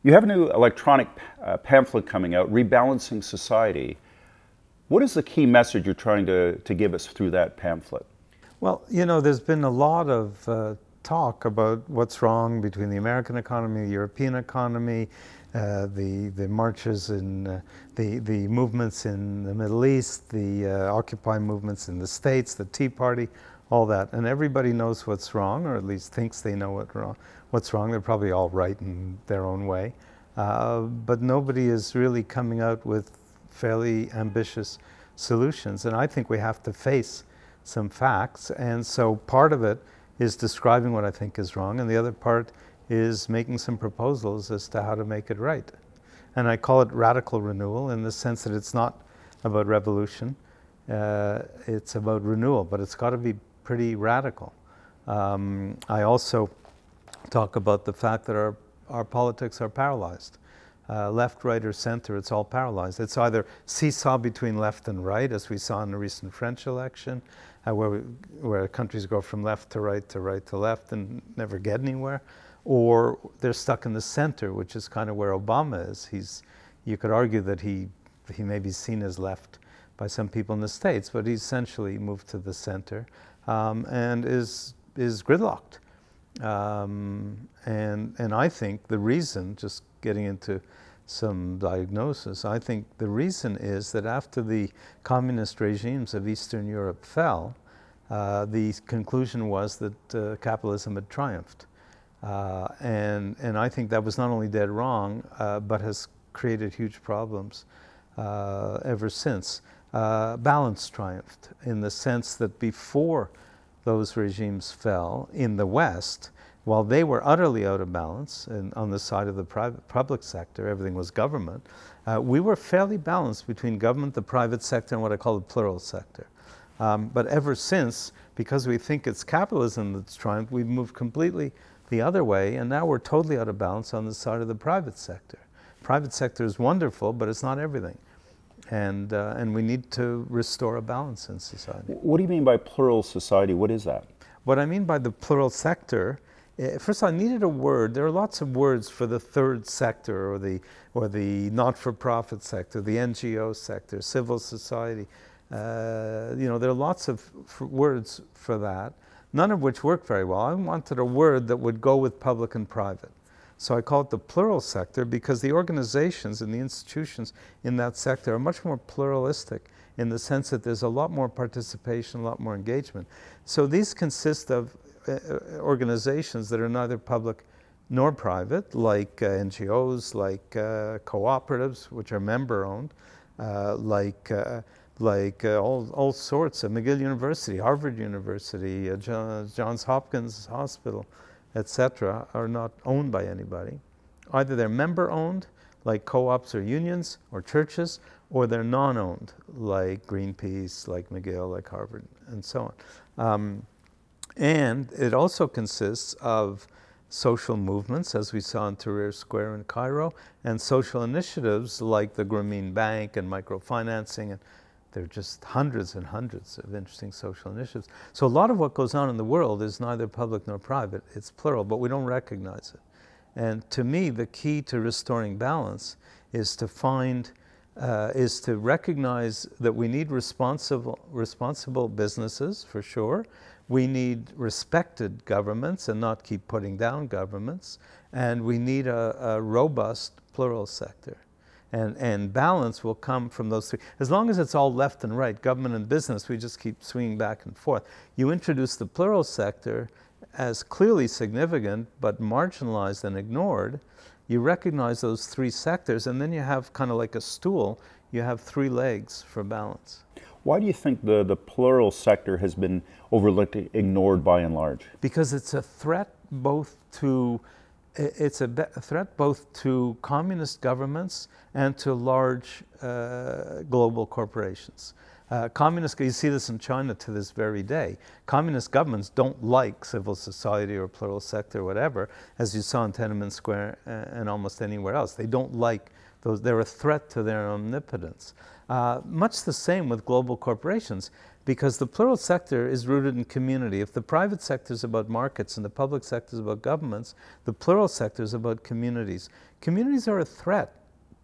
You have a new electronic pamphlet coming out, Rebalancing Society. What is the key message you're trying to give us through that pamphlet? Well, you know, there's been a lot of talk about what's wrong between the American economy, the European economy, the marches in the movements in the Middle East, the Occupy movements in the States, the Tea Party, all that. And everybody knows what's wrong, or at least thinks they know what's wrong. They're probably all right in their own way. But nobody is really coming out with fairly ambitious solutions. And I think we have to face some facts. And so part of it is describing what I think is wrong, and the other part is making some proposals as to how to make it right. And I call it radical renewal in the sense that it's not about revolution, it's about renewal, but it's got to be pretty radical. I also talk about the fact that our politics are paralyzed. Left, right, or center, it's all paralyzed. It's either seesaw between left and right, as we saw in the recent French election, where countries go from left to right to left and never get anywhere, or they're stuck in the center, which is kind of where Obama is. You could argue that he may be seen as left by some people in the States, but he essentially moved to the center and is gridlocked. And I think the reason, just getting into some diagnosis, I think the reason is that after the communist regimes of Eastern Europe fell, the conclusion was that capitalism had triumphed. And I think that was not only dead wrong, but has created huge problems ever since. Balance triumphed in the sense that before those regimes fell in the West, while they were utterly out of balance, and on the side of the public sector, everything was government, we were fairly balanced between government, the private sector, and what I call the plural sector. But ever since, because we think it's capitalism that's triumphed, we've moved completely the other way, and now we're totally out of balance on the side of the private sector. Private sector is wonderful, but it's not everything. And we need to restore a balance in society. What do you mean by plural society? What is that? What I mean by the plural sector, first I needed a word. There are lots of words for the third sector, or the not-for-profit sector, the NGO sector, civil society. You know, there are lots of words for that, none of which work very well. I wanted a word that would go with public and private. So I call it the plural sector because the organizations and the institutions in that sector are much more pluralistic in the sense that there's a lot more participation, a lot more engagement. So these consist of organizations that are neither public nor private, like NGOs, like cooperatives, which are member-owned, like all sorts of McGill University, Harvard University, Johns Hopkins Hospital, etc., are not owned by anybody. Either they're member-owned, like co-ops or unions or churches, or they're non-owned, like Greenpeace, like McGill, like Harvard, and so on. And it also consists of social movements, as we saw in Tahrir Square in Cairo, and social initiatives like the Grameen Bank and microfinancing, and there are just hundreds and hundreds of interesting social initiatives. So a lot of what goes on in the world is neither public nor private, it's plural, but we don't recognize it. And to me, the key to restoring balance is to recognize that we need responsible businesses, for sure. We need respected governments and not keep putting down governments. And we need a robust plural sector. And balance will come from those three. As long as it's all left and right, government and business, we just keep swinging back and forth. You introduce the plural sector as clearly significant, but marginalized and ignored. You recognize those three sectors, and then you have kind of like a stool, you have three legs for balance. Why do you think the plural sector has been overlooked, ignored by and large? Because it's a threat both to communist governments and to large global corporations. You see this in China to this very day. Communist governments don't like civil society or plural sector or whatever, as you saw in Tiananmen Square and almost anywhere else. They don't like those. They're a threat to their omnipotence. Much the same with global corporations. because the plural sector is rooted in community. If the private sector is about markets and the public sector is about governments, the plural sector is about communities. Communities are a threat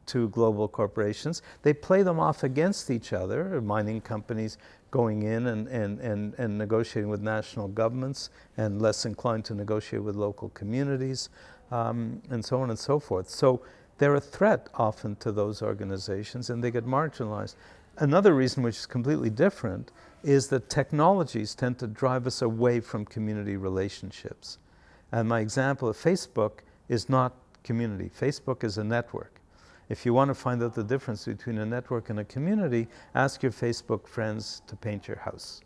to global corporations. They play them off against each other, mining companies going in and negotiating with national governments and less inclined to negotiate with local communities, and so on and so forth. So they're a threat often to those organizations, and they get marginalized. Another reason, which is completely different, is that technologies tend to drive us away from community relationships. And my example of Facebook is not community. Facebook is a network. If you want to find out the difference between a network and a community, ask your Facebook friends to paint your house.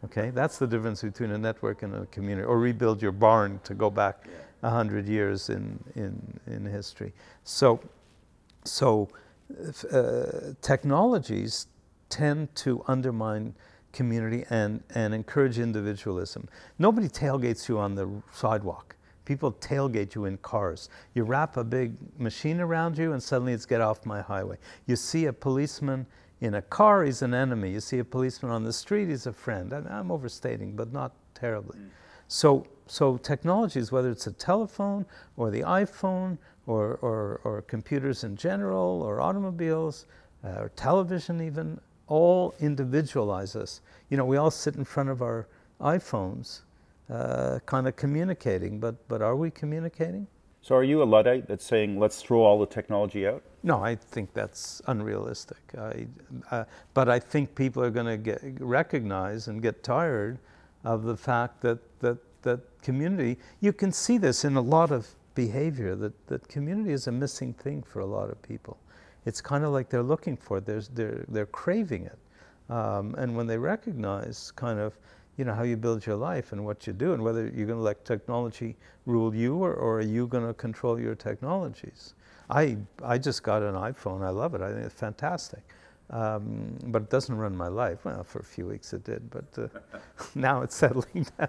Okay, that's the difference between a network and a community, or rebuild your barn, to go back 100 years in history. So technologies tend to undermine community and encourage individualism. Nobody tailgates you on the sidewalk. People tailgate you in cars. You wrap a big machine around you and suddenly it's get off my highway. You see a policeman in a car, he's an enemy. You see a policeman on the street, he's a friend. I'm overstating, but not terribly. So technologies, whether it's a telephone or the iPhone or computers in general or automobiles or television even, all individualize us. You know, we all sit in front of our iPhones kind of communicating, but are we communicating? So are you a Luddite that's saying, let's throw all the technology out? No, I think that's unrealistic. But I think people are going to recognize and get tired of the fact that community, you can see this in a lot of behavior, that community is a missing thing for a lot of people. It's kind of like they're looking for it, they're craving it. And when they recognize kind of, you know, how you build your life and what you do, and whether you're going to let technology rule you, or are you going to control your technologies. I just got an iPhone. I love it. I think it's fantastic. But it doesn't run my life. Well, for a few weeks it did, but now it's settling down.